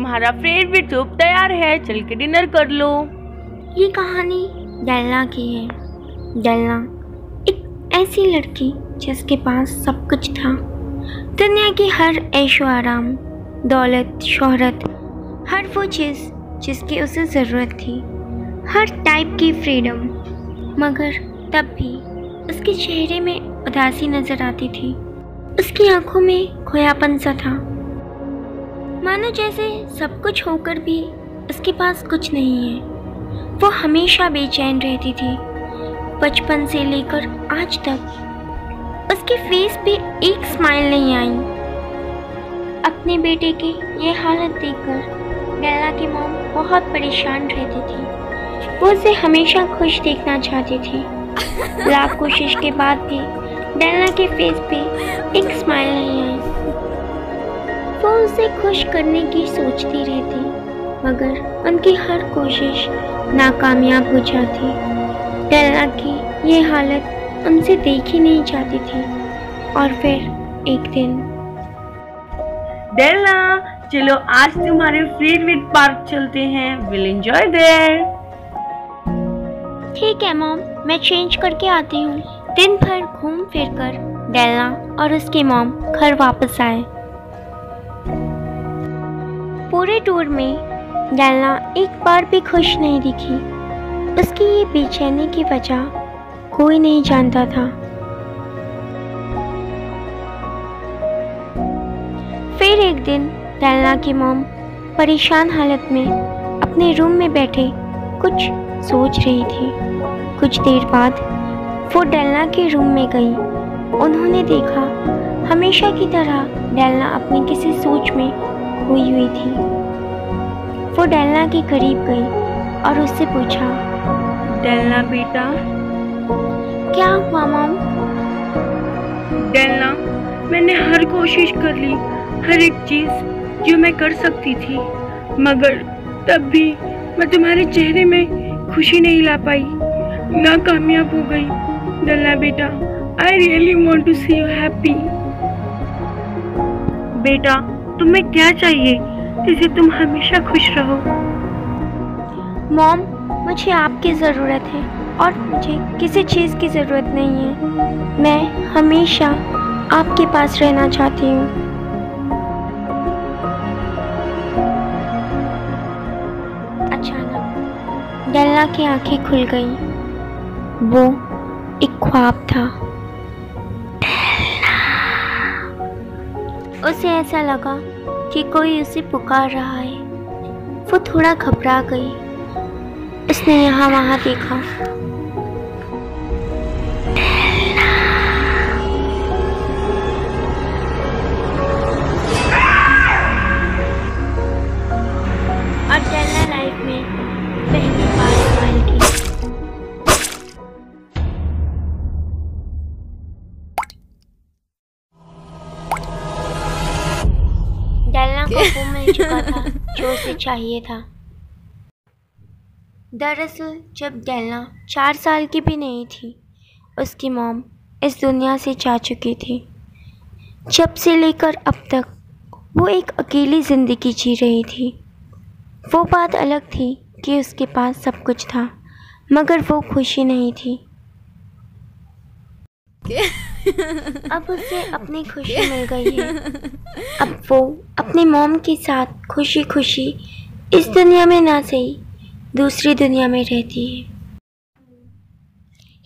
तुम्हारा favourite soup तैयार है, चल के डिनर कर लो। ये कहानी डेल्ना की है। डेल्ना एक ऐसी लड़की जिसके पास सब कुछ था। दुनिया की हर ऐशो आराम, दौलत, शोहरत, हर वो चीज़ जिसकी उसे ज़रूरत थी, हर टाइप की फ्रीडम। मगर तब भी उसके चेहरे में उदासी नज़र आती थी। उसकी आंखों में खोयापन सा था, मानो जैसे सब कुछ होकर भी उसके पास कुछ नहीं है। वो हमेशा बेचैन रहती थी। बचपन से लेकर आज तक उसके फेस पे एक स्माइल नहीं आई। अपने बेटे की ये हालत देखकर डेल्ना की मॉम बहुत परेशान रहती थी। वो उसे हमेशा खुश देखना चाहती थी। लाख कोशिश के बाद भी डेल्ना के फेस पे एक स्माइल नहीं आई। वो उसे खुश करने की सोचती रहती, मगर उनकी हर कोशिश नाकामयाब हो जाती। डेल्ना की ये हालत उनसे देखी नहीं जाती थी। और फिर एक दिन, डेल्ना, चलो आज तुम्हारे फेवरेट पार्क चलते हैं, विल एंजॉय देयर। ठीक है मॉम, मैं चेंज करके आती हूँ। दिन भर घूम फिर कर डेल्ना और उसकी मॉम घर वापस आए। पूरे टूर में डेल्ना एक बार भी खुश नहीं दिखी। उसकी ये बेचैनी की वजह कोई नहीं जानता था। फिर एक दिन डेल्ना की मॉम परेशान हालत में अपने रूम में बैठे कुछ सोच रही थी। कुछ देर बाद वो डेल्ना के रूम में गई। उन्होंने देखा हमेशा की तरह डेल्ना अपनी किसी सोच में खोई हुई थी। वो डेल्ना के करीब गई और उससे पूछा, डेल्ना बेटा। क्या हुआ मॉम? डेल्ना, मैंने हर कोशिश कर ली, हर एक चीज जो मैं कर सकती थी, मगर तब भी मैं तुम्हारे चेहरे में खुशी नहीं ला पाई, नाकामयाब हो गई। डेल्ना बेटा, I really want to see you happy. बेटा, तुम्हें क्या चाहिए जिससे तुम हमेशा खुश रहो? मॉम, मुझे आपकी ज़रूरत है और मुझे किसी चीज़ की ज़रूरत नहीं है। मैं हमेशा आपके पास रहना चाहती हूँ। अचानक डेल्ना की आंखें खुल गईं। वो एक ख्वाब था। उसे ऐसा लगा कि कोई उसे पुकार रहा है। वो थोड़ा घबरा गई। उसने यहाँ वहाँ देखा। और डेल्ना लाइफ में पहली बार स्माइल की। डेल्ना को वो मिल चुका था जो उसे चाहिए था। दरअसल जब डेल्ना 4 साल की भी नहीं थी, उसकी मॉम इस दुनिया से जा चुकी थी। जब से लेकर अब तक वो एक अकेली ज़िंदगी जी रही थी। वो बात अलग थी कि उसके पास सब कुछ था, मगर वो खुशी नहीं थी। अब उसे अपनी खुशी मिल गई है। अब वो अपनी मॉम के साथ खुशी खुशी इस दुनिया में ना सही दूसरी दुनिया में रहती है।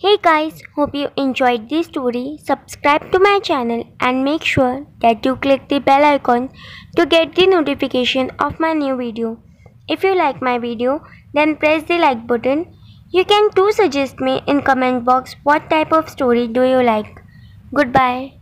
Hey guys, hope you enjoyed this story. Subscribe to my channel and make sure that you click the bell icon to get the notification of my new video. If you like my video, then press the like button. You can too suggest me in comment box what type of story do you like. Goodbye.